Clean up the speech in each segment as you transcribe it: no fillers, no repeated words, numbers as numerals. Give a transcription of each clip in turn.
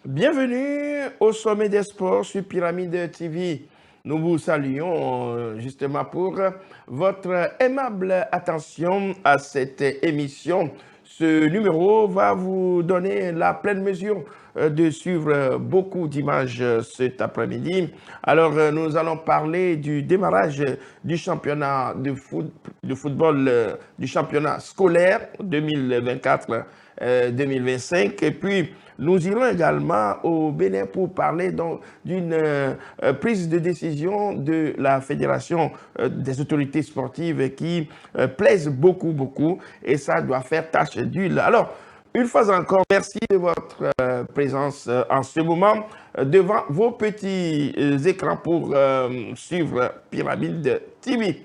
Bienvenue au sommet des sports sur Pyramide TV. Nous vous saluons justement pour votre aimable attention à cette émission. Ce numéro va vous donner la pleine mesure de suivre beaucoup d'images cet après-midi. Alors, nous allons parler du démarrage du championnat de football, du championnat scolaire 2024-2025. Et puis, nous irons également au Bénin pour parler d'une prise de décision de la Fédération des autorités sportives qui plaise beaucoup et ça doit faire tache d'huile. Alors, une fois encore, merci de votre présence en ce moment devant vos petits écrans pour suivre Pyramide TV.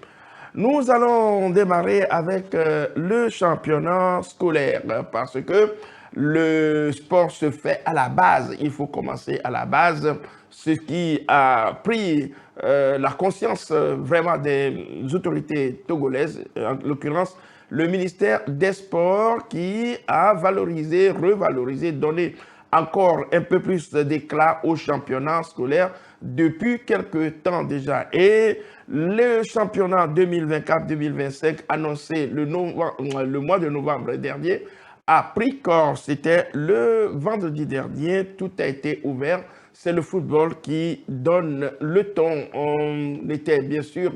Nous allons démarrer avec le championnat scolaire parce que le sport se fait à la base. Il faut commencer à la base. Ce qui a pris la conscience vraiment des autorités togolaises, en l'occurrence le ministère des Sports qui a valorisé, revalorisé, donné encore un peu plus d'éclat au championnat scolaire depuis quelques temps déjà. Et le championnat 2024-2025 annoncé le mois de novembre dernier a pris corps. C'était le vendredi dernier, tout a été ouvert. C'est le football qui donne le ton. On était bien sûr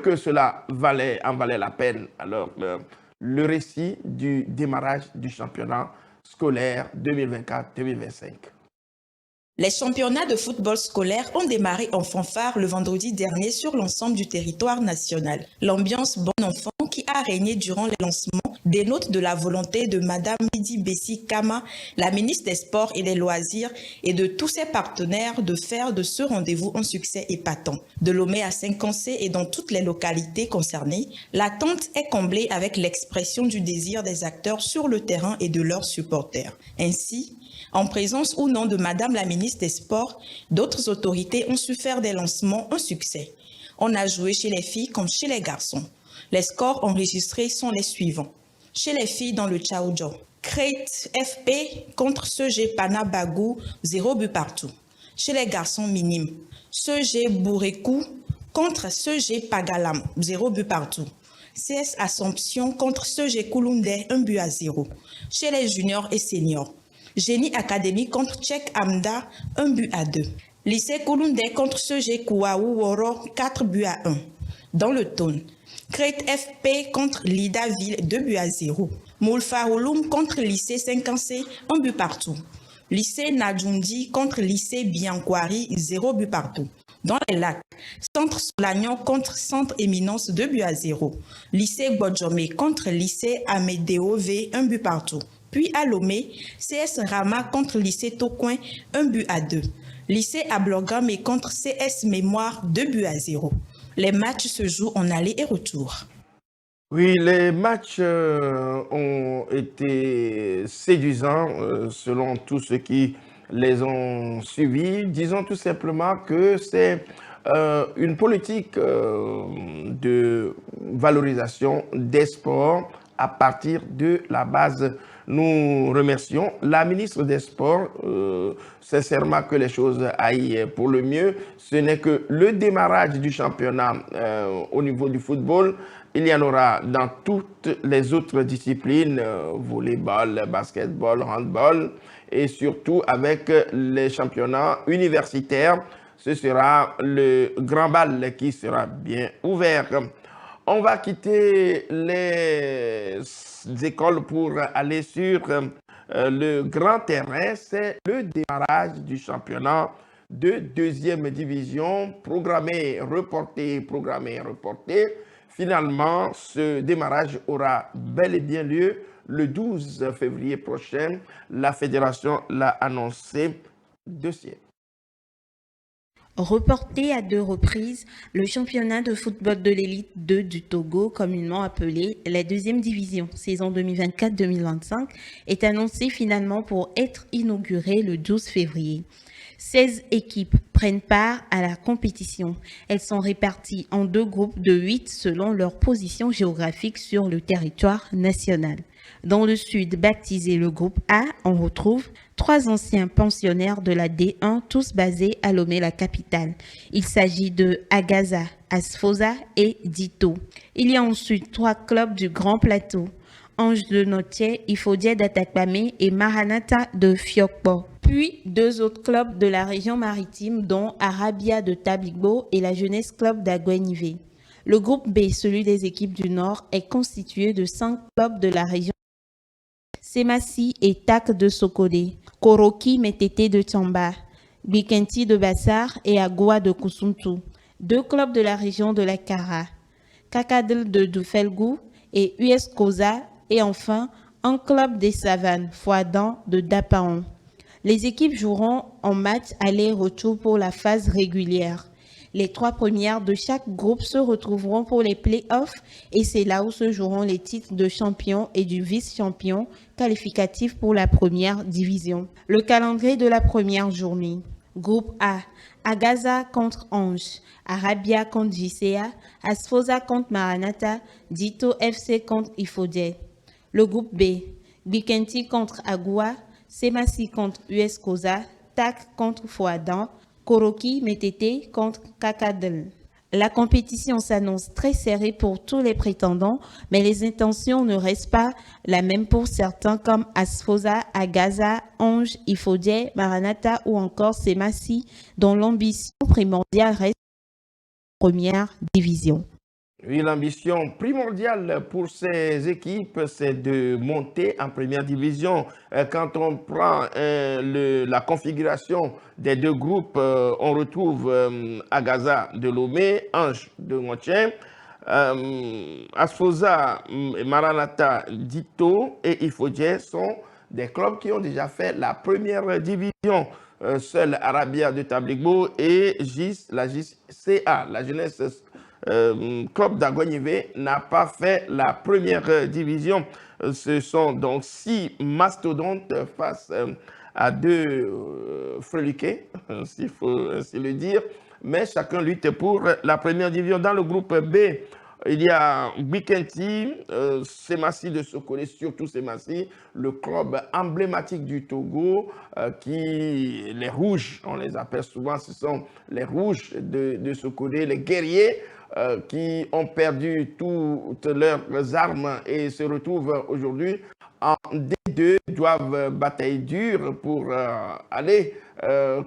que cela en valait la peine. Alors, le récit du démarrage du championnat scolaire 2024-2025. Les championnats de football scolaire ont démarré en fanfare le vendredi dernier sur l'ensemble du territoire national. L'ambiance bon enfant qui a régné durant les lancements dénote de la volonté de Madame Midi Bessi Kama, la ministre des Sports et des Loisirs, et de tous ses partenaires de faire de ce rendez-vous un succès épatant. De Lomé à Saint-Cancé et dans toutes les localités concernées, l'attente est comblée avec l'expression du désir des acteurs sur le terrain et de leurs supporters. Ainsi, en présence ou non de Madame la ministre des Sports, d'autres autorités ont su faire des lancements un succès. On a joué chez les filles comme chez les garçons. Les scores enregistrés sont les suivants. Chez les filles dans le Tchaoudjo, Crête FP contre CG Pana Bagou, 0 but partout. Chez les garçons minimes, CG Bourekou contre CG Pagalam, 0 but partout. CS Assomption contre CG Kouloundé, 1 but à 0. Chez les juniors et seniors, Génie Académie contre Tchèque Amda, 1 but à 2. Lycée Kouloundé contre CG Kouaou Woro, 4 buts à 1. Dans le Tone, Crête FP contre Lidaville, 2 buts à 0. Moulfa Ouloum contre Lycée Saint-Cancé, 1 but partout. Lycée Nadjoundi contre Lycée Bianquari, 0 but partout. Dans les lacs, Centre Solagnon contre Centre Éminence, 2 buts à 0. Lycée Bodjomé contre Lycée Amédéo V, 1 but partout. Puis à Lomé, CS Rama contre Lycée Tocoin, 1 but à 2. Lycée Ablogame contre CS Mémoire, 2 buts à 0. Les matchs se jouent en aller et retour. Oui, les matchs ont été séduisants selon tous ceux qui les ont suivis. Disons tout simplement que c'est une politique de valorisation des sports à partir de la base. Nous remercions la ministre des Sports, sincèrement que les choses aillent pour le mieux. Ce n'est que le démarrage du championnat au niveau du football. Il y en aura dans toutes les autres disciplines, volleyball, basketball, handball, et surtout avec les championnats universitaires. Ce sera le grand bal qui sera bien ouvert. On va quitter les écoles pour aller sur le grand terrain. C'est le démarrage du championnat de deuxième division, programmé, reporté. Finalement, ce démarrage aura bel et bien lieu le 12 février prochain. La fédération l'a annoncé de siècle. Reporté à 2 reprises, le championnat de football de l'élite 2 du Togo, communément appelé la deuxième division, saison 2024-2025, est annoncé finalement pour être inauguré le 12 février. 16 équipes prennent part à la compétition. Elles sont réparties en 2 groupes de 8 selon leur position géographique sur le territoire national. Dans le sud, baptisé le groupe A, on retrouve 3 anciens pensionnaires de la D1, tous basés à Lomé, la capitale. Il s'agit de Agaza, Asfosa et Dito. Il y a ensuite 3 clubs du Grand Plateau, Ange de Notier, Ifodié d'Atakpame et Maranatha de Fiokpo. Puis 2 autres clubs de la région maritime, dont Arabia de Tabligbo et la Jeunesse Club d'Aguenivé. Le groupe B, celui des équipes du Nord, est constitué de 5 clubs de la région Semassi et Tak de Sokodé, Koroki Metete de Tamba, Bikenti de Bassar et Agua de Kusuntu. 2 clubs de la région de la Kara, Kakadel de Dufelgou et US Koza, et enfin un club des Savanes, Fouadan de Dapaon. Les équipes joueront en match aller-retour pour la phase régulière. Les 3 premières de chaque groupe se retrouveront pour les play-offs et c'est là où se joueront les titres de champion et du vice-champion qualificatifs pour la première division. Le calendrier de la première journée. Groupe A, Agaza contre Ange, Arabia contre JCA, Asfosa contre Maranatha, Dito FC contre Ifodié. Le groupe B, Bikenti contre Agua, Semassi contre US Koza, Tak contre Fouadan, Koroki Metete contre Kakadel. La compétition s'annonce très serrée pour tous les prétendants, mais les intentions ne restent pas la même pour certains comme Asfosa, Agaza, Ange, Ifodié, Maranatha ou encore Semassi, dont l'ambition primordiale reste la première division. Oui, l'ambition primordiale pour ces équipes, c'est de monter en première division. Quand on prend la configuration des 2 groupes, on retrouve Agaza de Lomé, Ange de Montien, Asfosa, Maranatha, Dito et Ifodié sont des clubs qui ont déjà fait la première division. Seul Arabia de Tabligbo et la JCA, la jeunesse club d'Aguenivé, n'a pas fait la première division. Ce sont donc 6 mastodontes face à 2 freluquets, s'il faut ainsi le dire, mais chacun lutte pour la première division. Dans le groupe B, il y a Bikenti, Semassi de Sokolé, surtout Semassi, le club emblématique du Togo, les rouges, on les appelle souvent, ce sont les rouges de Sokolé, les guerriers, qui ont perdu toutes leurs armes et se retrouvent aujourd'hui en D2, doivent batailler dure pour aller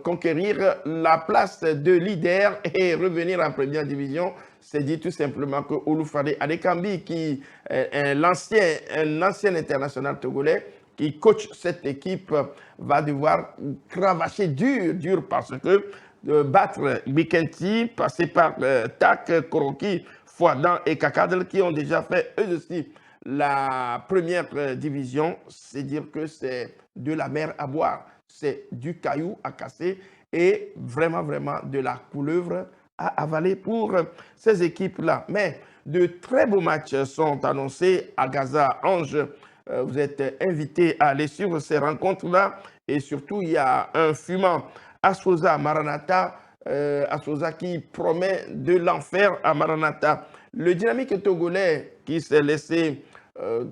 conquérir la place de leader et revenir en première division. C'est dit tout simplement que Oloufade Adekambi, qui est un ancien international togolais, qui coach cette équipe, va devoir cravacher dur parce que battre Bikenti, passer par Tak, Koroki, Fouadan et Kakadel qui ont déjà fait eux aussi la première division. C'est dire que c'est de la mer à boire, c'est du caillou à casser et vraiment de la couleuvre à avaler pour ces équipes-là. Mais de très beaux matchs sont annoncés à Gaza. Ange, vous êtes invités à aller suivre ces rencontres-là et surtout il y a un fumant Asfosa Maranatha, Asfosa qui promet de l'enfer à Maranatha. Le dynamique togolais qui s'est laissé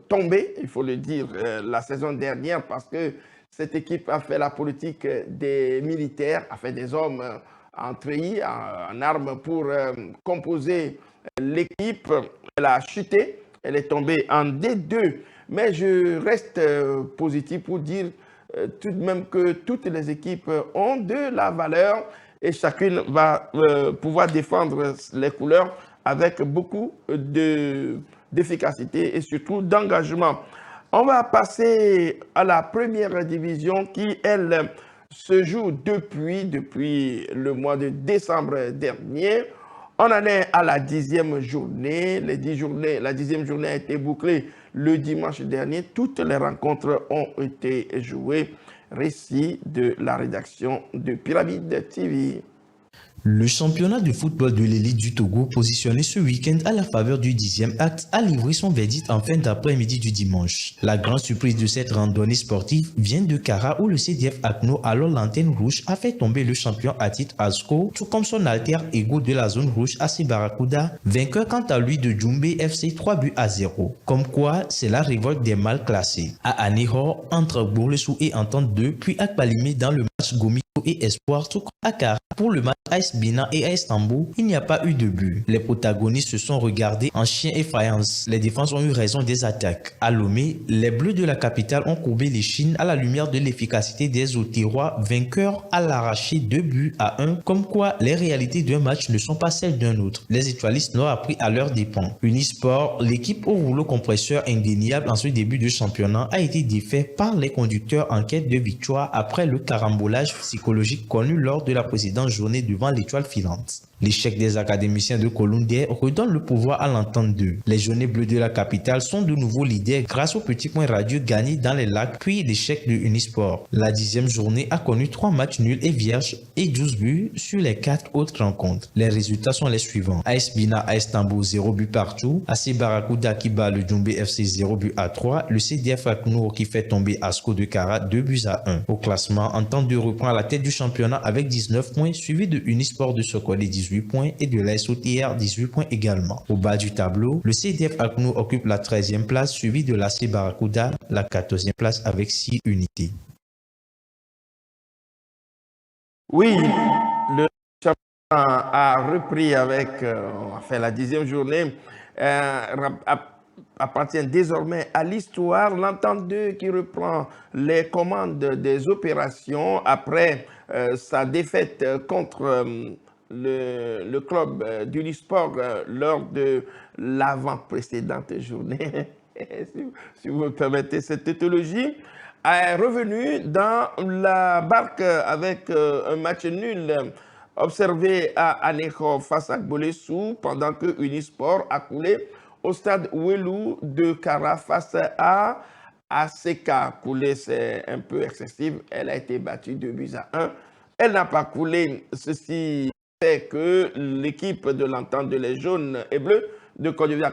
tomber, il faut le dire, la saison dernière parce que cette équipe a fait la politique des militaires, a fait des hommes en treillis, en armes pour composer l'équipe. Elle a chuté, elle est tombée en D2. Mais je reste positif pour dire tout de même que toutes les équipes ont de la valeur et chacune va pouvoir défendre les couleurs avec beaucoup d'efficacité et surtout d'engagement. On va passer à la première division qui, elle, se joue depuis le mois de décembre dernier. On en est à la 10e journée. La 10e journée a été bouclée le dimanche dernier. Toutes les rencontres ont été jouées. Récit de la rédaction de Pyramide TV. Le championnat de football de l'élite du Togo, positionné ce week-end à la faveur du 10e acte, a livré son verdict en fin d'après-midi du dimanche. La grande surprise de cette randonnée sportive vient de Kara où le CDF Akno, alors l'antenne rouge, a fait tomber le champion à titre ASCO, tout comme son alter ego de la zone rouge AC Barracuda, vainqueur quant à lui de Djoumbé FC 3-0. Comme quoi, c'est la révolte des mal classés. À Anéhor, entre Bourlesou et Entente 2, puis à Kbalimé dans le match Gomito et Espoir, tout comme à Kara pour le match AS Bina et AS Tambo, il n'y a pas eu de but. Les protagonistes se sont regardés en chien et faïence. Les défenses ont eu raison des attaques. À Lomé, les Bleus de la capitale ont courbé les chines à la lumière de l'efficacité des Autérois, vainqueurs à l'arraché 2-1, comme quoi les réalités d'un match ne sont pas celles d'un autre. Les étoilistes l'ont appris à leurs dépens. Unisport, l'équipe au rouleau compresseur indéniable en ce début de championnat, a été défait par les conducteurs en quête de victoire après le carambolage psychologique connu lors de la précédente journée devant l'étoile filante. L'échec des académiciens de Colombie redonne le pouvoir à l'entente 2. Les Jaunets Bleus de la capitale sont de nouveau leaders grâce aux petits points radieux gagnés dans les lacs, puis l'échec de Unisport. La 10e journée a connu 3 matchs nuls et vierges et 12 buts sur les 4 autres rencontres. Les résultats sont les suivants. AS Bina, AS Tambo 0 but partout, AC Barracuda qui bat le Djoumbé FC 0 but à 3, le CDF Akno qui fait tomber Asco de Kara 2-1. Au classement, Entente 2 reprend à la tête du championnat avec 19 points, suivi de Unisport de Sokole 18 points et de l'AS OTR 18 points également. Au bas du tableau, le CDF Akno occupe la 13e place, suivi de l'AC Barracuda, la 14e place avec 6 unités. Oui, le championnat a repris avec la 10e journée, appartient désormais à l'histoire. L'Entente 2 qui reprend les commandes des opérations après sa défaite contre le club d'Unisport lors de l'avant-précédente journée, si vous me permettez cette tautologie, est revenu dans la barque avec un match nul observé à Anéhor face à Bolessou pendant que Unisport a coulé au stade Ouelou de Kara face à ACK. Coulé, c'est un peu excessif, elle a été battue 2-1. Elle n'a pas coulé, ceci fait que l'équipe de l'Entente de les jaunes et bleus de Côte d'Ivoire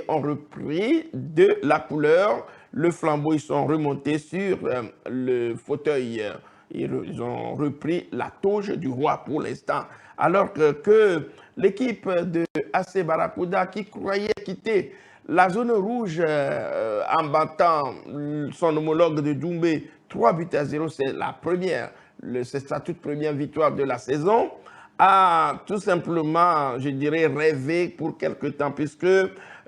ont repris de la couleur. Le flambeau, ils sont remontés sur le fauteuil. Ils ont repris la touche du roi pour l'instant. Alors que l'équipe de AC Barracuda qui croyait quitter la zone rouge en battant son homologue de Djoumbé 3-0, c'est la première, c'est sa toute première victoire de la saison, a tout simplement, je dirais, rêvé pour quelque temps, puisque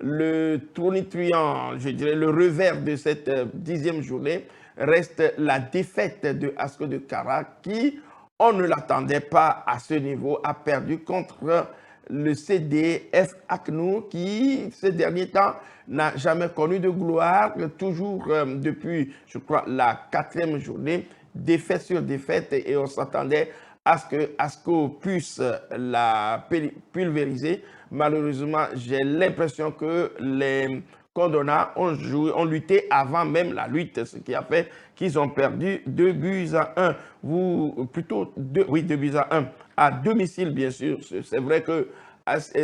le tonitruant, je dirais, le revers de cette 10e journée reste la défaite de Asco de Kara qui, on ne l'attendait pas à ce niveau, a perdu contre le CDF Akno qui, ces derniers temps, n'a jamais connu de gloire, toujours depuis, je crois, la 4e journée, défaite sur défaite, et on s'attendait à ce que Asco puisse la pulvériser. Malheureusement, j'ai l'impression que les Condona ont lutté avant même la lutte, ce qui a fait qu'ils ont perdu 2-1. Plutôt 2-1 à domicile, bien sûr. C'est vrai que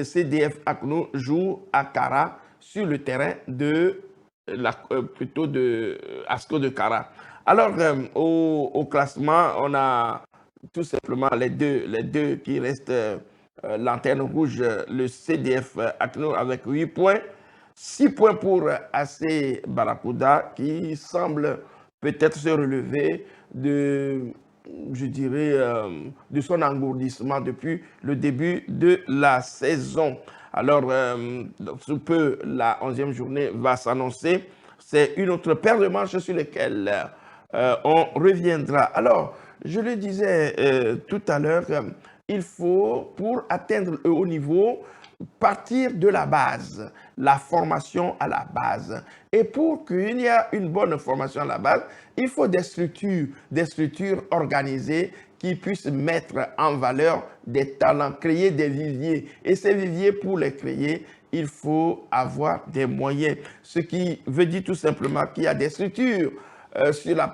CDF Akno joue à Kara sur le terrain de Asco de Kara. Alors, au classement, on a tout simplement les deux qui restent lanterne rouge, le CDF Akno avec 8 points. 6 points pour AC Barracuda qui semble peut-être se relever de, je dirais, de son engourdissement depuis le début de la saison. Alors, sous peu, la 11e journée va s'annoncer. C'est une autre paire de manches sur lesquelles on reviendra. Alors, je le disais tout à l'heure, il faut, pour atteindre le haut niveau, partir de la base, la formation à la base. Et pour qu'il y ait une bonne formation à la base, il faut des structures organisées qui puissent mettre en valeur des talents, créer des viviers. Et ces viviers, pour les créer, il faut avoir des moyens. Ce qui veut dire tout simplement qu'il y a des structures sur la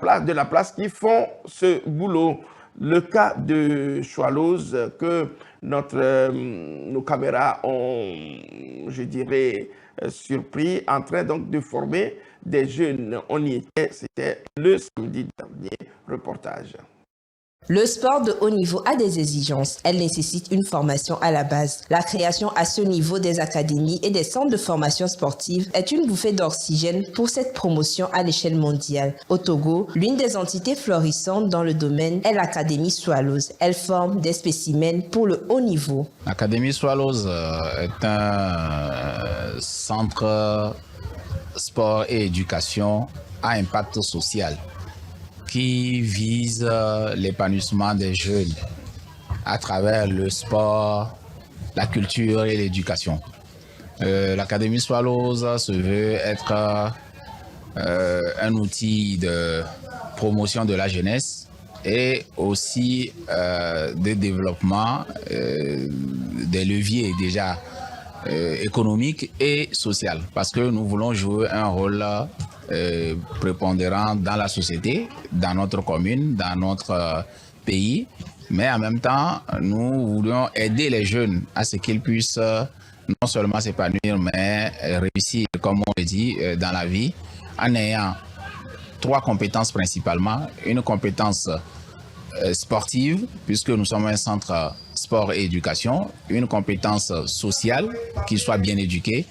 place qui font ce boulot. le cas de Swallows que nos caméras ont, je dirais, surpris, en train donc de former des jeunes. On y était, c'était le samedi dernier, reportage. Le sport de haut niveau a des exigences. Elle nécessite une formation à la base. La création à ce niveau des académies et des centres de formation sportive est une bouffée d'oxygène pour cette promotion à l'échelle mondiale. Au Togo, l'une des entités florissantes dans le domaine est l'Académie Swallows. Elle forme des spécimens pour le haut niveau. L'Académie Swallows est un centre sport et éducation à impact social qui vise l'épanouissement des jeunes à travers le sport, la culture et l'éducation. L'Académie Swallows se veut être un outil de promotion de la jeunesse et aussi de développement des leviers déjà économiques et social, parce que nous voulons jouer un rôle prépondérant dans la société, dans notre commune, dans notre pays, mais en même temps, nous voulons aider les jeunes à ce qu'ils puissent non seulement s'épanouir, mais réussir, comme on le dit, dans la vie, en ayant 3 compétences principalement. Une compétence sportive, puisque nous sommes un centre sport et éducation, une compétence sociale, qu'ils soient bien éduqués,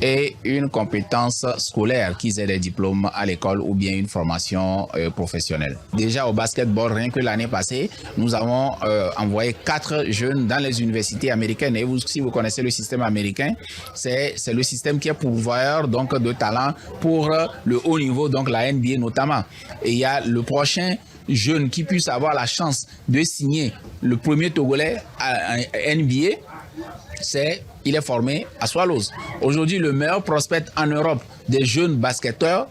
et une compétence scolaire, qu'ils aient des diplômes à l'école ou bien une formation professionnelle. Déjà au basketball, rien que l'année passée, nous avons envoyé 4 jeunes dans les universités américaines. Et si vous connaissez le système américain, c'est le système qui est pourvoyeur donc, de talent pour le haut niveau, donc la NBA notamment. Et il y a le prochain jeune qui puisse avoir la chance de signer le premier Togolais à NBA, il est formé à Swallows. Aujourd'hui, le meilleur prospect en Europe des jeunes basketteurs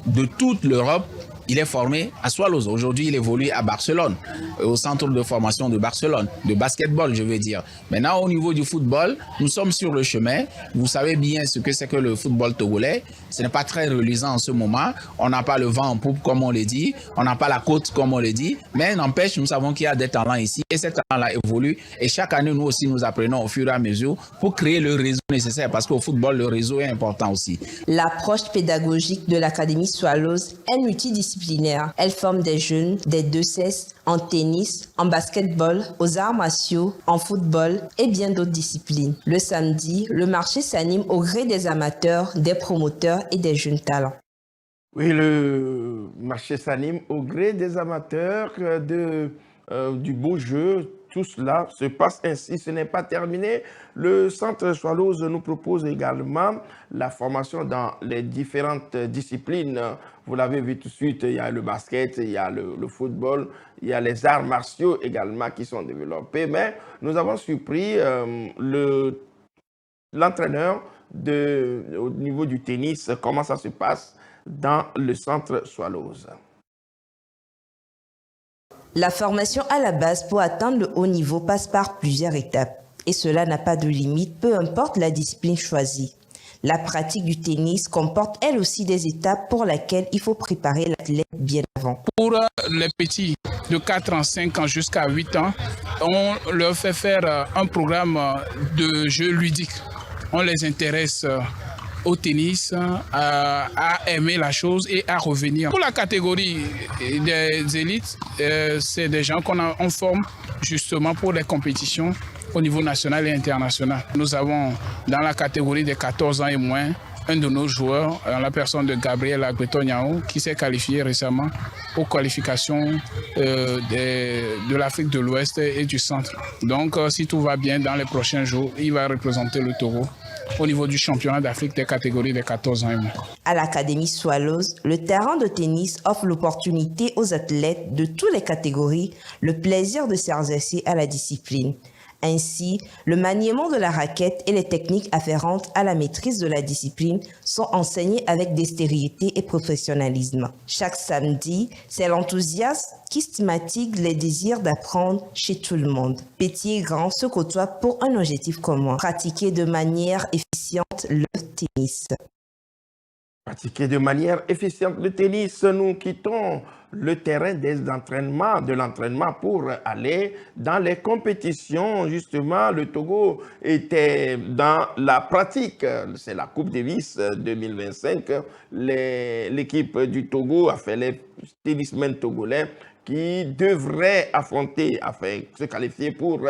de toute l'Europe, il est formé à Swallows. Aujourd'hui, il évolue à Barcelone, au centre de formation de Barcelone, de basketball, je veux dire. Maintenant, au niveau du football, nous sommes sur le chemin. Vous savez bien ce que c'est que le football togolais. Ce n'est pas très reluisant en ce moment. On n'a pas le vent en poupe, comme on le dit. On n'a pas la côte, comme on le dit. Mais n'empêche, nous savons qu'il y a des talents ici. Et ces talents-là évoluent. Et chaque année, nous aussi, nous apprenons au fur et à mesure pour créer le réseau nécessaire. Parce qu'au football, le réseau est important aussi. L'approche pédagogique de l'Académie Swallows est multidisciplinaire. Elle forme des jeunes des 2 sexes en tennis, en basketball, aux arts martiaux, en football et bien d'autres disciplines. Le samedi, le marché s'anime au gré des amateurs, des promoteurs et des jeunes talents. Oui, le marché s'anime au gré des amateurs, du beau jeu. Tout cela se passe ainsi, ce n'est pas terminé. Le Centre Swallows nous propose également la formation dans les différentes disciplines. Vous l'avez vu tout de suite, il y a le basket, il y a le football, il y a les arts martiaux également qui sont développés. Mais nous avons surpris l'entraîneur au niveau du tennis, comment ça se passe dans le Centre Swallows. La formation à la base pour atteindre le haut niveau passe par plusieurs étapes. Et cela n'a pas de limite, peu importe la discipline choisie. La pratique du tennis comporte elle aussi des étapes pour lesquelles il faut préparer l'athlète bien avant. Pour les petits de 4 ans, 5 ans jusqu'à 8 ans, on leur fait faire un programme de jeux ludiques. On les intéresse au tennis, à aimer la chose et à revenir. Pour la catégorie des élites, c'est des gens qu'on forme justement pour les compétitions au niveau national et international. Nous avons dans la catégorie des 14 ans et moins un de nos joueurs, la personne de Gabriel Agbetonyaou, qui s'est qualifié récemment aux qualifications de l'Afrique de l'Ouest et du Centre. Donc, si tout va bien, dans les prochains jours, il va représenter le Togo au niveau du championnat d'Afrique des catégories des 14 ans et moins. À l'Académie Swallows, le terrain de tennis offre l'opportunité aux athlètes de toutes les catégories le plaisir de s'exercer à la discipline. Ainsi, le maniement de la raquette et les techniques afférentes à la maîtrise de la discipline sont enseignées avec dextérité et professionnalisme. Chaque samedi, c'est l'enthousiasme qui stigmatise les désirs d'apprendre chez tout le monde. Petits et grands se côtoient pour un objectif commun, pratiquer de manière efficiente le tennis. Pratiquer de manière efficiente le tennis, nous quittons le terrain de l'entraînement pour aller dans les compétitions. Justement, le Togo était dans la pratique. C'est la Coupe Davis 2025. L'équipe du Togo a fait les tennismen togolais qui devraient affronter, se qualifier pour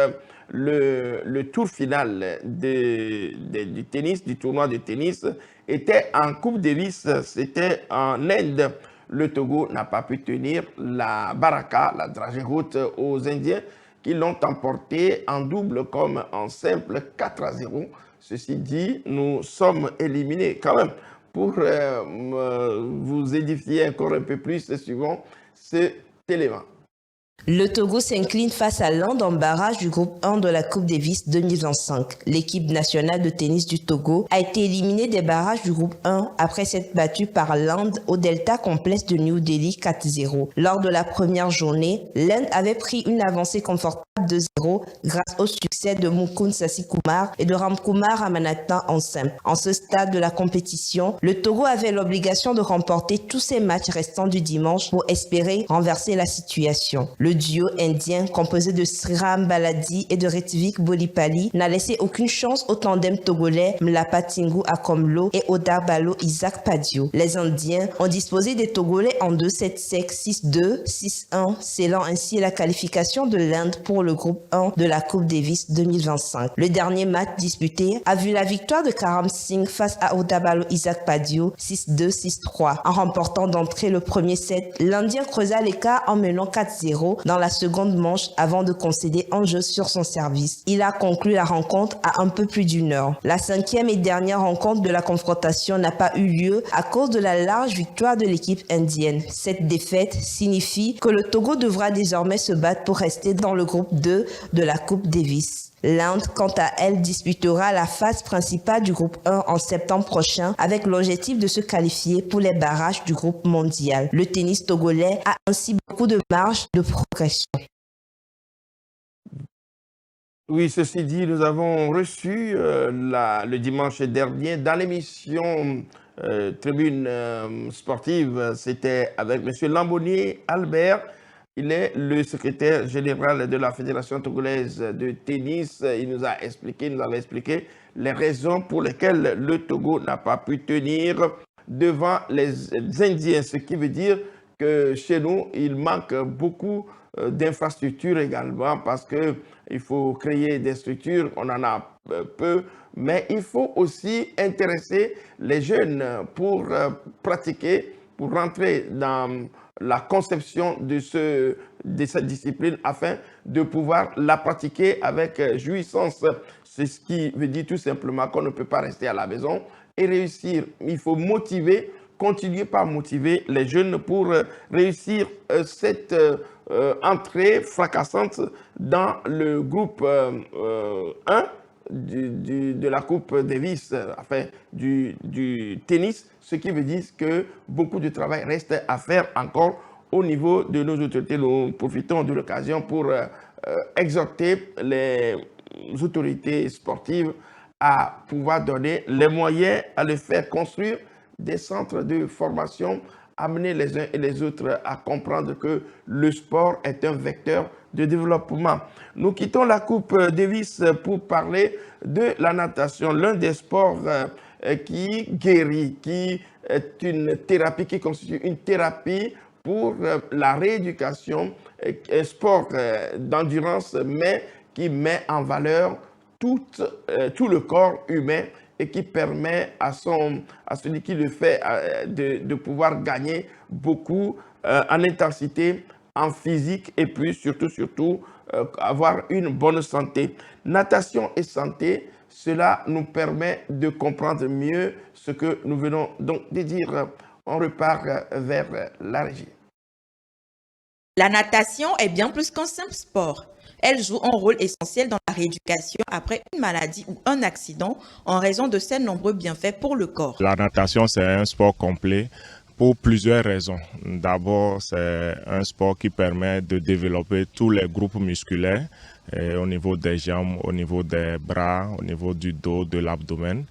le tour final du tennis, du tournoi de tennis, était en Coupe Davis, c'était en Inde. Le Togo n'a pas pu tenir la baraka, la dragée haute aux Indiens qui l'ont emporté en double comme en simple 4-0. Ceci dit, nous sommes éliminés quand même. Pour vous édifier encore un peu plus, suivant cet élément. Le Togo s'incline face à l'Inde en barrage du groupe 1 de la Coupe Davis 2025. L'équipe nationale de tennis du Togo a été éliminée des barrages du groupe 1 après s'être battue par l'Inde au Delta Complex de New Delhi 4-0. Lors de la première journée, l'Inde avait pris une avancée confortable de 0 grâce au succès de Mukund Sasikumar et de Ramkumar Ramanathan en simple. En ce stade de la compétition, le Togo avait l'obligation de remporter tous ses matchs restants du dimanche pour espérer renverser la situation. Le duo indien composé de Sriram Baladi et de Ritvik Bolipali n'a laissé aucune chance au tandem togolais Mlapa Tingu Akomlo et Oda Balo Isaac Padio. Les Indiens ont disposé des Togolais en 2-7 secs 6-2, 6-1, scellant ainsi la qualification de l'Inde pour le groupe 1 de la Coupe Davis 2025. Le dernier match disputé a vu la victoire de Karam Singh face à Oda Balo Isaac Padio 6-2, 6-3. En remportant d'entrée le premier set, l'Indien creusa l'écart en menant 4-0 dans la seconde manche avant de concéder un jeu sur son service. Il a conclu la rencontre à un peu plus d'une heure. La cinquième et dernière rencontre de la confrontation n'a pas eu lieu à cause de la large victoire de l'équipe indienne. Cette défaite signifie que le Togo devra désormais se battre pour rester dans le groupe 2 de la Coupe Davis. L'Inde, quant à elle, disputera la phase principale du groupe 1 en septembre prochain avec l'objectif de se qualifier pour les barrages du groupe mondial. Le tennis togolais a ainsi beaucoup de marge de progression. Oui, ceci dit, nous avons reçu le dimanche dernier dans l'émission Tribune sportive, c'était avec M. Lambonnier Albert. Il est le secrétaire général de la Fédération togolaise de tennis. Il nous avait expliqué les raisons pour lesquelles le Togo n'a pas pu tenir devant les Indiens. Ce qui veut dire que chez nous, il manque beaucoup d'infrastructures également parce qu'il faut créer des structures, on en a peu, mais il faut aussi intéresser les jeunes pour pratiquer, pour rentrer dans la conception de cette discipline afin de pouvoir la pratiquer avec jouissance. C'est ce qui veut dire tout simplement qu'on ne peut pas rester à la maison et réussir. Il faut motiver, continuer par motiver les jeunes pour réussir cette entrée fracassante dans le groupe 1 de la Coupe Davis, enfin du tennis, ce qui veut dire que beaucoup de travail reste à faire encore au niveau de nos autorités. Nous profitons de l'occasion pour exhorter les autorités sportives à pouvoir donner les moyens à les faire construire des centres de formation, amener les uns et les autres à comprendre que le sport est un vecteur de développement. Nous quittons la Coupe Davis pour parler de la natation, l'un des sports qui guérit, qui est une thérapie, qui constitue une thérapie pour la rééducation, un sport d'endurance, mais qui met en valeur tout le corps humain et qui permet à celui qui le fait de pouvoir gagner beaucoup en intensité, en physique et puis surtout avoir une bonne santé. Natation et santé, cela nous permet de comprendre mieux ce que nous venons donc de dire. On repart vers la régie. La natation est bien plus qu'un simple sport. Elle joue un rôle essentiel dans la rééducation après une maladie ou un accident en raison de ses nombreux bienfaits pour le corps. La natation, c'est un sport complet pour plusieurs raisons. D'abord, c'est un sport qui permet de développer tous les groupes musculaires au niveau des jambes, au niveau des bras, au niveau du dos, de l'abdomen.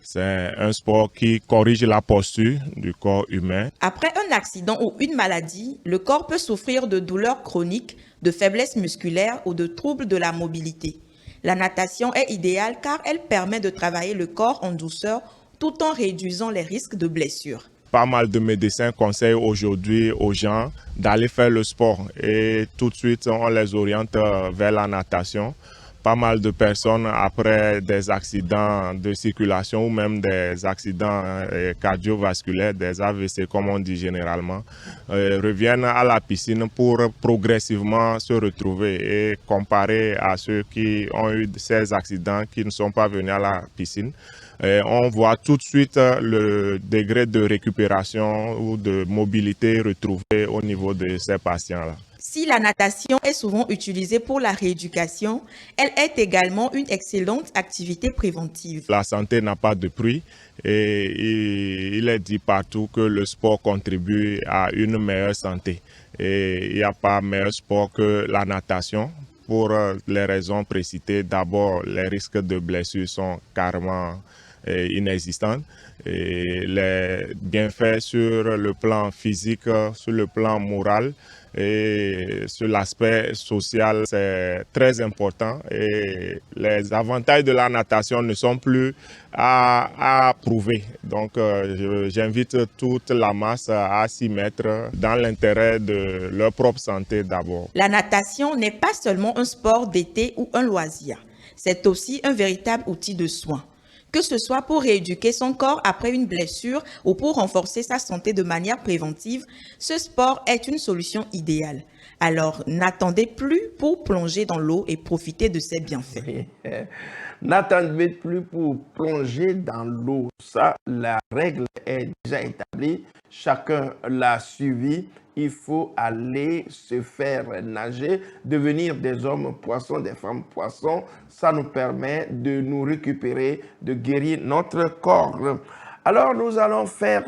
C'est un sport qui corrige la posture du corps humain. Après un accident ou une maladie, le corps peut souffrir de douleurs chroniques, de faiblesse musculaire ou de troubles de la mobilité. La natation est idéale car elle permet de travailler le corps en douceur tout en réduisant les risques de blessures. Pas mal de médecins conseillent aujourd'hui aux gens d'aller faire le sport et tout de suite on les oriente vers la natation. Pas mal de personnes après des accidents de circulation ou même des accidents cardiovasculaires, des AVC comme on dit généralement, reviennent à la piscine pour progressivement se retrouver et comparer à ceux qui ont eu ces accidents qui ne sont pas venus à la piscine. On voit tout de suite le degré de récupération ou de mobilité retrouvé au niveau de ces patients-là. Si la natation est souvent utilisée pour la rééducation, elle est également une excellente activité préventive. La santé n'a pas de prix et il est dit partout que le sport contribue à une meilleure santé. Et il n'y a pas meilleur sport que la natation. Pour les raisons précitées, d'abord les risques de blessures sont carrément inexistants. Et les bienfaits sur le plan physique, sur le plan moral et sur l'aspect social, c'est très important. Et les avantages de la natation ne sont plus à prouver. Donc j'invite toute la masse à s'y mettre dans l'intérêt de leur propre santé d'abord. La natation n'est pas seulement un sport d'été ou un loisir. C'est aussi un véritable outil de soin. Que ce soit pour rééduquer son corps après une blessure ou pour renforcer sa santé de manière préventive, ce sport est une solution idéale. Alors, n'attendez plus pour plonger dans l'eau et profiter de ses bienfaits. N'attendez plus pour plonger dans l'eau. Ça, la règle est déjà établie. Chacun l'a suivi. Il faut aller se faire nager, devenir des hommes poissons, des femmes poissons. Ça nous permet de nous récupérer, de guérir notre corps. Alors, nous allons faire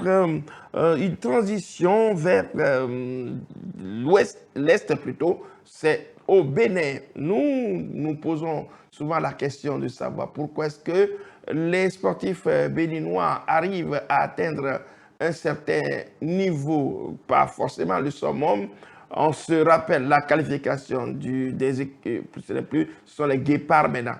une transition vers l'Est plutôt. C'est au Bénin. Nous posons souvent la question de savoir pourquoi est-ce que les sportifs béninois arrivent à atteindre un certain niveau, pas forcément le summum. On se rappelle la qualification des équipes, ce sont les Guépards maintenant,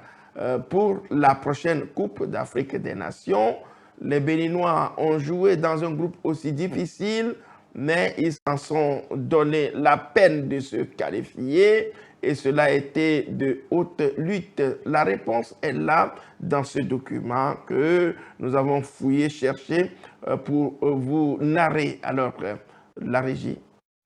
pour la prochaine Coupe d'Afrique des Nations. Les Béninois ont joué dans un groupe aussi difficile, mais ils s'en sont donné la peine de se qualifier et cela a été de haute lutte. La réponse est là dans ce document que nous avons fouillé, cherché pour vous narrer. Alors, la régie.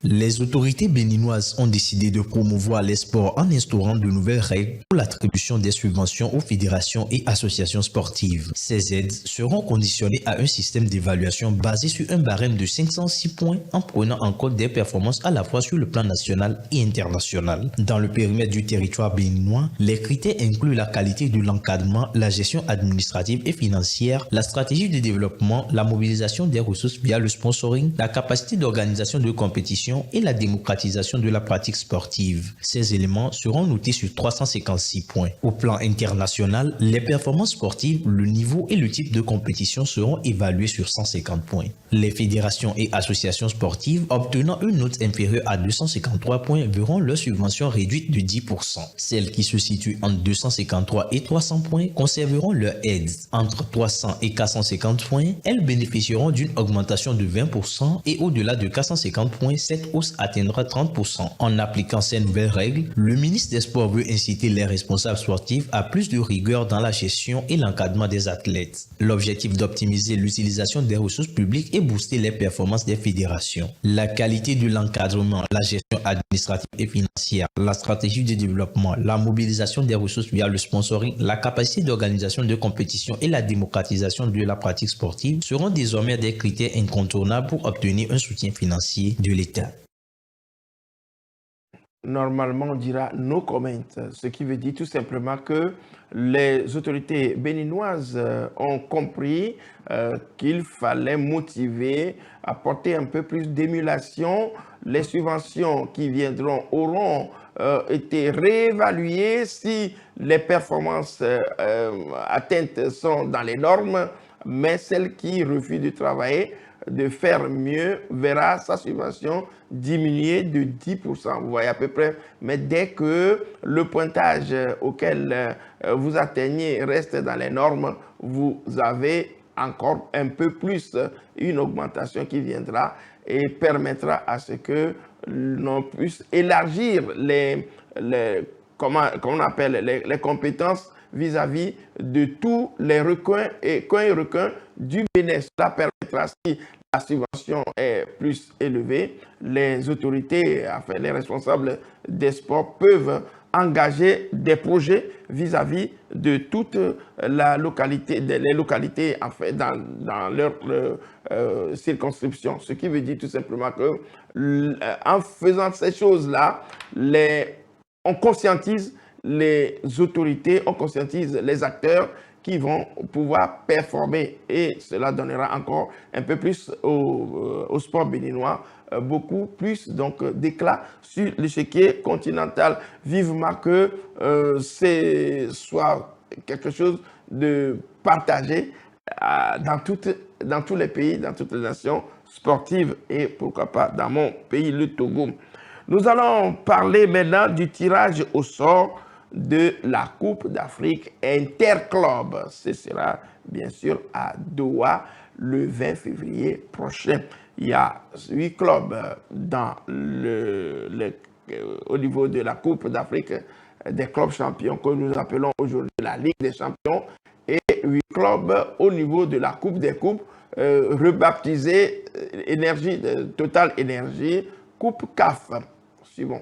Les autorités béninoises ont décidé de promouvoir les sports en instaurant de nouvelles règles pour l'attribution des subventions aux fédérations et associations sportives. Ces aides seront conditionnées à un système d'évaluation basé sur un barème de 506 points en prenant en compte des performances à la fois sur le plan national et international. Dans le périmètre du territoire béninois, les critères incluent la qualité de l'encadrement, la gestion administrative et financière, la stratégie de développement, la mobilisation des ressources via le sponsoring, la capacité d'organisation de compétitions et la démocratisation de la pratique sportive. Ces éléments seront notés sur 356 points. Au plan international, les performances sportives, le niveau et le type de compétition seront évalués sur 150 points. Les fédérations et associations sportives obtenant une note inférieure à 253 points verront leur subvention réduite de 10%. Celles qui se situent entre 253 et 300 points conserveront leur aide. Entre 300 et 450 points, elles bénéficieront d'une augmentation de 20% et au-delà de 450 points, cette hausse atteindra 30%. En appliquant ces nouvelles règles, le ministre des Sports veut inciter les responsables sportifs à plus de rigueur dans la gestion et l'encadrement des athlètes. L'objectif d'optimiser l'utilisation des ressources publiques et booster les performances des fédérations. La qualité de l'encadrement, la gestion administrative et financière, la stratégie de développement, la mobilisation des ressources via le sponsoring, la capacité d'organisation de compétitions et la démocratisation de la pratique sportive seront désormais des critères incontournables pour obtenir un soutien financier de l'État. Normalement, on dira no comment, ce qui veut dire tout simplement que les autorités béninoises ont compris qu'il fallait motiver, apporter un peu plus d'émulation. Les subventions qui viendront auront été réévaluées si les performances atteintes sont dans les normes. mais celle qui refuse de travailler, de faire mieux, verra sa subvention diminuer de 10%. Vous voyez à peu près. Mais dès que le pointage auquel vous atteignez reste dans les normes, vous avez encore un peu plus une augmentation qui viendra et permettra à ce que l'on puisse élargir les compétences vis-à-vis de tous les recoins et coins et recoins du Bénin. Cela permettra, si la subvention est plus élevée, les autorités, enfin les responsables des sports peuvent engager des projets vis-à-vis de toute la localité, les localités enfin, dans leur circonscription. Ce qui veut dire tout simplement que en faisant ces choses-là, on conscientise les autorités, on conscientise les acteurs qui vont pouvoir performer et cela donnera encore un peu plus au sport béninois, beaucoup plus donc d'éclat sur l'échiquier continental. Vivement que soit quelque chose de partagé dans tous les pays, dans toutes les nations sportives et pourquoi pas dans mon pays, le Togo. Nous allons parler maintenant du tirage au sort de la Coupe d'Afrique Interclub. Ce sera bien sûr à Doha le 20 février prochain. Il y a 8 clubs au niveau de la Coupe d'Afrique des clubs champions que nous appelons aujourd'hui la Ligue des champions et 8 clubs au niveau de la Coupe des coupes rebaptisée Total Énergie Coupe CAF. Suivons.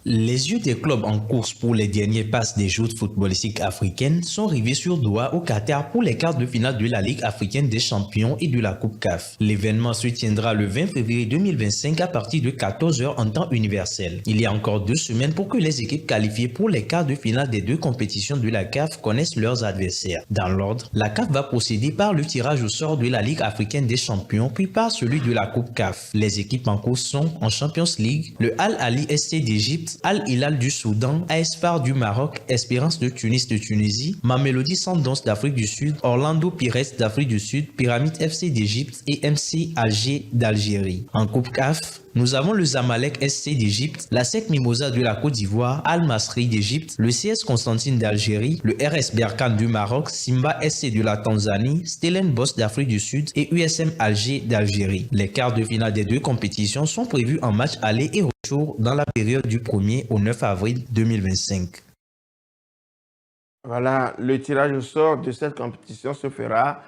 Les yeux des clubs en course pour les derniers passes des joutes footballistiques africaines sont rivés sur Doha au Qatar pour les quarts de finale de la Ligue africaine des champions et de la Coupe CAF. L'événement se tiendra le 20 février 2025 à partir de 14 h en temps universel. Il y a encore 2 semaines pour que les équipes qualifiées pour les quarts de finale des 2 compétitions de la CAF connaissent leurs adversaires. Dans l'ordre, la CAF va procéder par le tirage au sort de la Ligue africaine des champions puis par celui de la Coupe CAF. Les équipes en course sont en Champions League, le Al Ahly SC d'Égypte, Al-Hilal du Soudan, AS FAR du Maroc, Espérance de Tunis de Tunisie, Mamelodi Sundowns d'Afrique du Sud, Orlando Pirates d'Afrique du Sud, Pyramide FC d'Égypte et MC Alger d'Algérie. En Coupe CAF, nous avons le Zamalek SC d'Égypte, la SEC Mimosa de la Côte d'Ivoire, Al-Masri d'Égypte, le CS Constantine d'Algérie, le RS Berkane du Maroc, Simba SC de la Tanzanie, Stellenbosch d'Afrique du Sud et USM Alger d'Algérie. Les quarts de finale des 2 compétitions sont prévus en match aller et retour dans la période du 1er au 9 avril 2025. Voilà, le tirage au sort de cette compétition se fera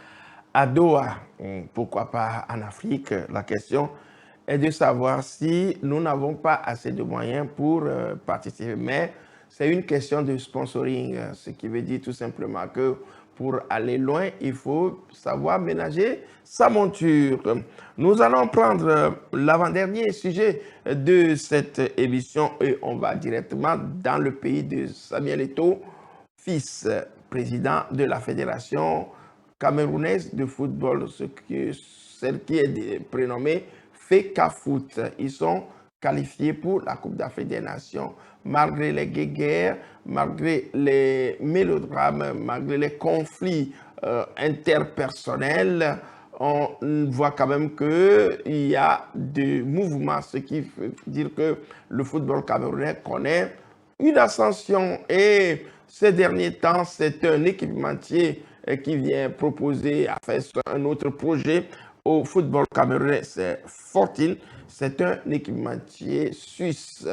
à Doha. Pourquoi pas en Afrique? La question est de savoir si nous n'avons pas assez de moyens pour participer. Mais c'est une question de sponsoring, ce qui veut dire tout simplement que pour aller loin, il faut savoir ménager sa monture. Nous allons prendre l'avant-dernier sujet de cette émission et on va directement dans le pays de Samuel Eto'o, fils président de la Fédération camerounaise de football, celle qui est prénommée FECAFOOT. Ils sont qualifiés pour la Coupe d'Afrique des Nations. Malgré les guerres, malgré les mélodrames, malgré les conflits interpersonnels, on voit quand même qu'il y a des mouvements, ce qui veut dire que le football camerounais connaît une ascension. Et ces derniers temps, c'est un équipementier qui vient proposer un autre projet au football camerounais, c'est Fortin. C'est un équipementier suisse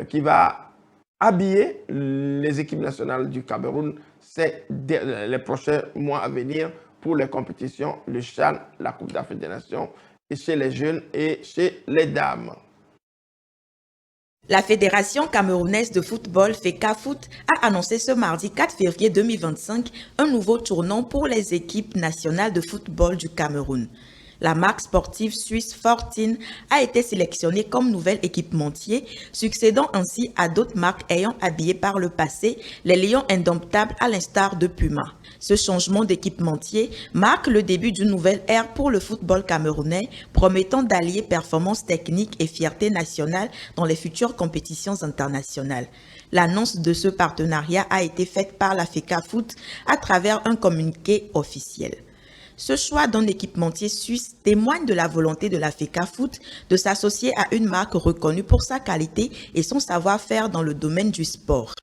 qui va habiller les équipes nationales du Cameroun les prochains mois à venir pour les compétitions, le CHAN, la Coupe d'Afrique des Nations, et chez les jeunes et chez les dames. La Fédération camerounaise de football FECAFOOT a annoncé ce mardi 4 février 2025 un nouveau tournant pour les équipes nationales de football du Cameroun. La marque sportive suisse Fortin a été sélectionnée comme nouvel équipementier, succédant ainsi à d'autres marques ayant habillé par le passé les Lions indomptables à l'instar de Puma. Ce changement d'équipementier marque le début d'une nouvelle ère pour le football camerounais, promettant d'allier performance technique et fierté nationale dans les futures compétitions internationales. L'annonce de ce partenariat a été faite par la FECAFOOT à travers un communiqué officiel. Ce choix d'un équipementier suisse témoigne de la volonté de la FECAFOOT de s'associer à une marque reconnue pour sa qualité et son savoir-faire dans le domaine du sport.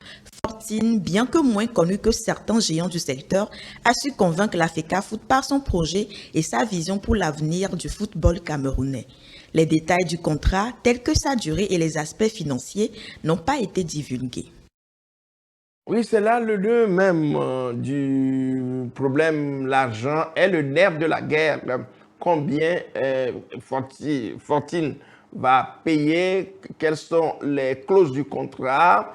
Fortine, bien que moins connu que certains géants du secteur, a su convaincre la FECAFOOT par son projet et sa vision pour l'avenir du football camerounais. Les détails du contrat, tels que sa durée et les aspects financiers, n'ont pas été divulgués. Oui, c'est là le nœud même du problème. L'argent est le nerf de la guerre. Combien Fortine va payer? Quelles sont les clauses du contrat?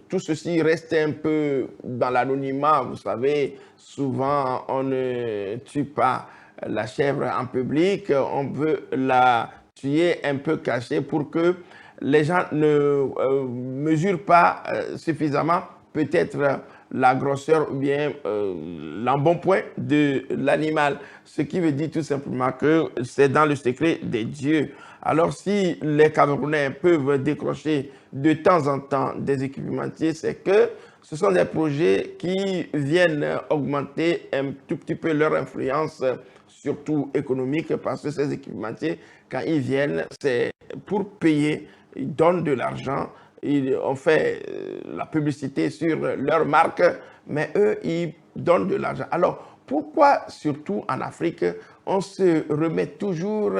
Tout ceci reste un peu dans l'anonymat. Vous savez, souvent, on ne tue pas la chèvre en public. On veut la tuer un peu cachée pour que les gens ne mesurent pas suffisamment peut-être la grosseur ou bien l'embonpoint de l'animal. Ce qui veut dire tout simplement que c'est dans le secret des dieux. Alors si les Camerounais peuvent décrocher de temps en temps des équipementiers, c'est que ce sont des projets qui viennent augmenter un tout petit peu leur influence, surtout économique, parce que ces équipementiers, quand ils viennent, c'est pour payer, ils donnent de l'argent. Ils ont fait la publicité sur leur marque, mais eux, ils donnent de l'argent. Alors, pourquoi, surtout en Afrique, on se remet toujours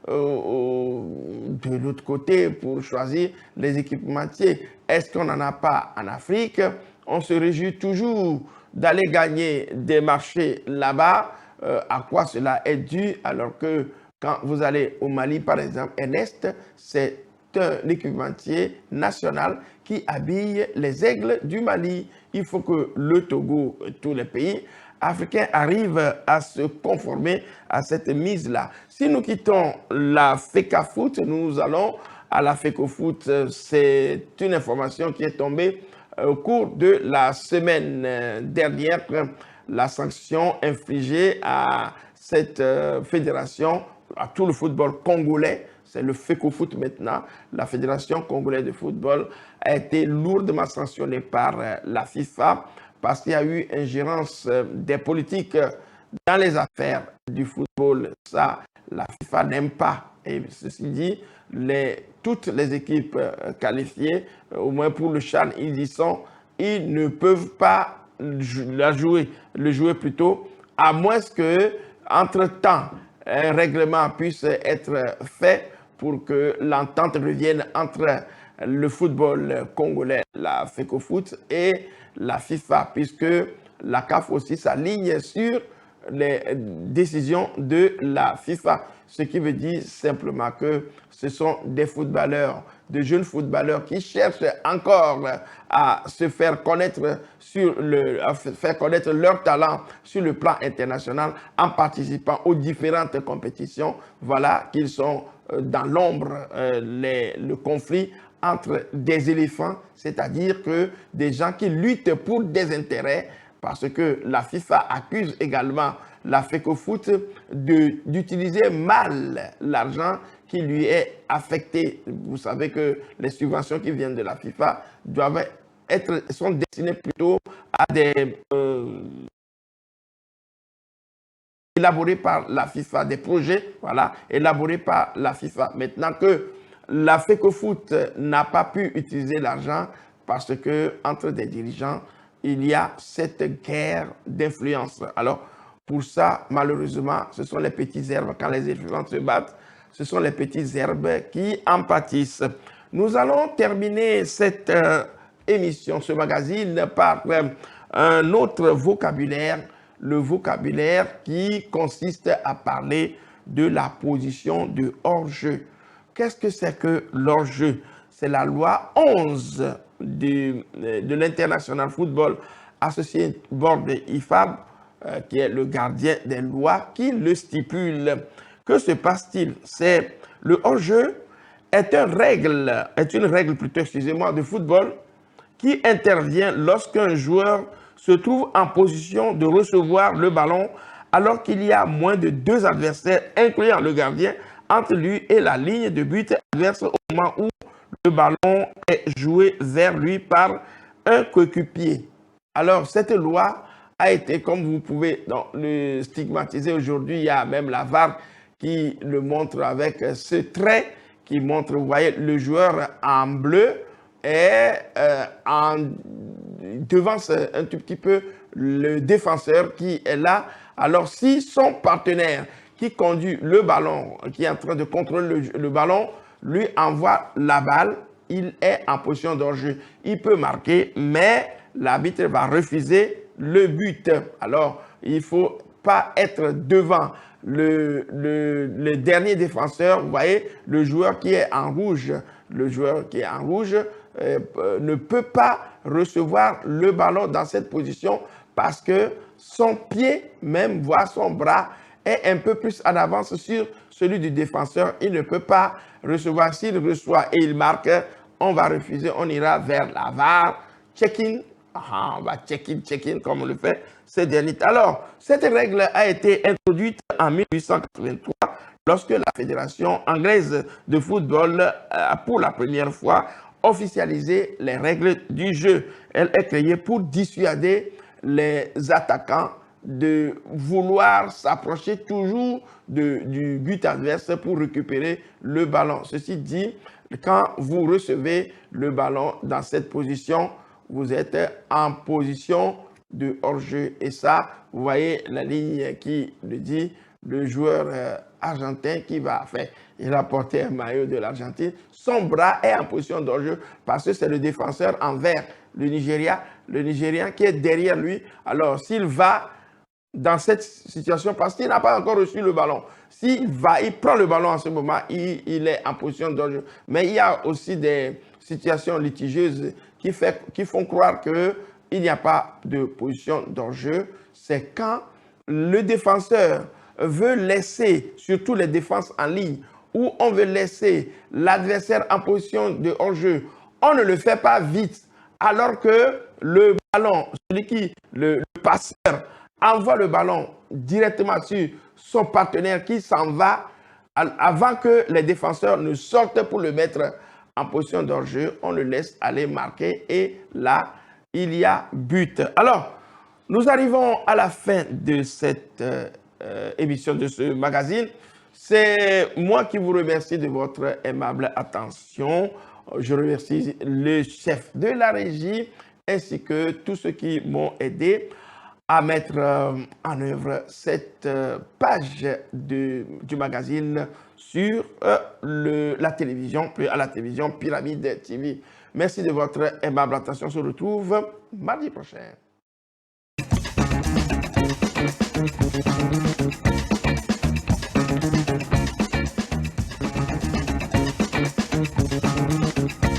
de l'autre côté pour choisir les équipementiers? Est-ce qu'on n'en a pas en Afrique? On se réjouit toujours d'aller gagner des marchés là-bas. À quoi cela est dû? Alors que quand vous allez au Mali, par exemple, Ernest, c'est un équipementier national qui habille les aigles du Mali. Il faut que le Togo, tous les pays africains arrivent à se conformer à cette mise-là. Si nous quittons la FECAFOOT, nous allons à la FECOFOOT. C'est une information qui est tombée au cours de la semaine dernière. La sanction infligée à cette fédération, à tout le football congolais, c'est le FECOFOOT maintenant, la Fédération congolaise de football, a été lourdement sanctionnée par la FIFA parce qu'il y a eu ingérence des politiques dans les affaires du football. Ça, la FIFA n'aime pas. Et ceci dit, toutes les équipes qualifiées, au moins pour le CHAN, ils y sont, ils ne peuvent pas le jouer plutôt, à moins que, entre-temps, un règlement puisse être fait pour que l'entente revienne entre le football congolais, la FECOFOOT, et la FIFA, puisque la CAF aussi s'aligne sur les décisions de la FIFA. Ce qui veut dire simplement que ce sont des footballeurs, de jeunes footballeurs qui cherchent encore à se faire connaître à faire connaître leur talent sur le plan international en participant aux différentes compétitions. Voilà qu'ils sont dans l'ombre, le conflit entre des éléphants, c'est-à-dire que des gens qui luttent pour des intérêts, parce que la FIFA accuse également la FECOFOOT d'utiliser mal l'argent qui lui est affecté. Vous savez que les subventions qui viennent de la FIFA sont destinées plutôt à des élaborés par la FIFA, des projets, voilà, élaborés par la FIFA. Maintenant que la FECOFOOT n'a pas pu utiliser l'argent parce que entre des dirigeants, il y a cette guerre d'influence. Alors, pour ça, malheureusement, ce sont les petites herbes, quand les éléphants se battent, ce sont les petites herbes qui en pâtissent. Nous allons terminer cette émission, ce magazine, par un autre vocabulaire, le vocabulaire qui consiste à parler de la position de hors-jeu. Qu'est-ce que c'est que l'hors-jeu? C'est la loi 11 de l'International Football Association Board IFAB, qui est le gardien des lois, qui le stipule. Que se passe-t-il? C'est le hors-jeu est une règle plutôt, excusez-moi, de football qui intervient lorsqu'un joueur se trouve en position de recevoir le ballon alors qu'il y a moins de 2 adversaires, incluant le gardien, entre lui et la ligne de but adverse au moment où le ballon est joué vers lui par un coéquipier. Alors, cette loi a été, comme vous pouvez le stigmatiser aujourd'hui, il y a même la VAR qui le montre avec ce trait qui montre, vous voyez, le joueur en bleu et devance un tout petit peu le défenseur qui est là. Alors, si son partenaire qui conduit le ballon, qui est en train de contrôler le ballon, lui envoie la balle, il est en position d'hors-jeu. Il peut marquer, mais l'arbitre va refuser le but. Alors, il ne faut pas être devant le dernier défenseur. Vous voyez, le joueur qui est en rouge, ne peut pas recevoir le ballon dans cette position parce que son pied, même voire son bras, est un peu plus en avance sur celui du défenseur. Il ne peut pas recevoir. S'il reçoit et il marque, on va refuser, on ira vers la VAR. Check-in. On va check-in comme on le fait ces derniers temps. Alors, cette règle a été introduite en 1883 lorsque la Fédération anglaise de football a pour la première fois officialisé les règles du jeu. Elle est créée pour dissuader les attaquants de vouloir s'approcher toujours du but adverse pour récupérer le ballon. Ceci dit, quand vous recevez le ballon dans cette position, vous êtes en position de hors-jeu. Et ça, vous voyez la ligne qui le dit, le joueur argentin qui va faire. Il a porté un maillot de l'Argentine. Son bras est en position d'hors-jeu parce que c'est le défenseur en vert, le Nigérian qui est derrière lui. Alors, s'il va dans cette situation, parce qu'il n'a pas encore reçu le ballon, s'il va, il prend le ballon en ce moment, il est en position d'hors-jeu. Mais il y a aussi des situations litigieuses qui font croire qu'il n'y a pas de position d'hors-jeu. C'est quand le défenseur veut laisser, surtout les défenses en ligne, où on veut laisser l'adversaire en position de hors-jeu, on ne le fait pas vite, alors que le ballon, le passeur, envoie le ballon directement sur son partenaire qui s'en va avant que les défenseurs ne sortent pour le mettre en position d'hors-jeu. On le laisse aller marquer et là, il y a but. Alors, nous arrivons à la fin de cette émission de ce magazine. C'est moi qui vous remercie de votre aimable attention. Je remercie le chef de la régie ainsi que tous ceux qui m'ont aidé à mettre en œuvre cette page du magazine sur la télévision Pyramide TV. Merci de votre aimable attention. On se retrouve mardi prochain.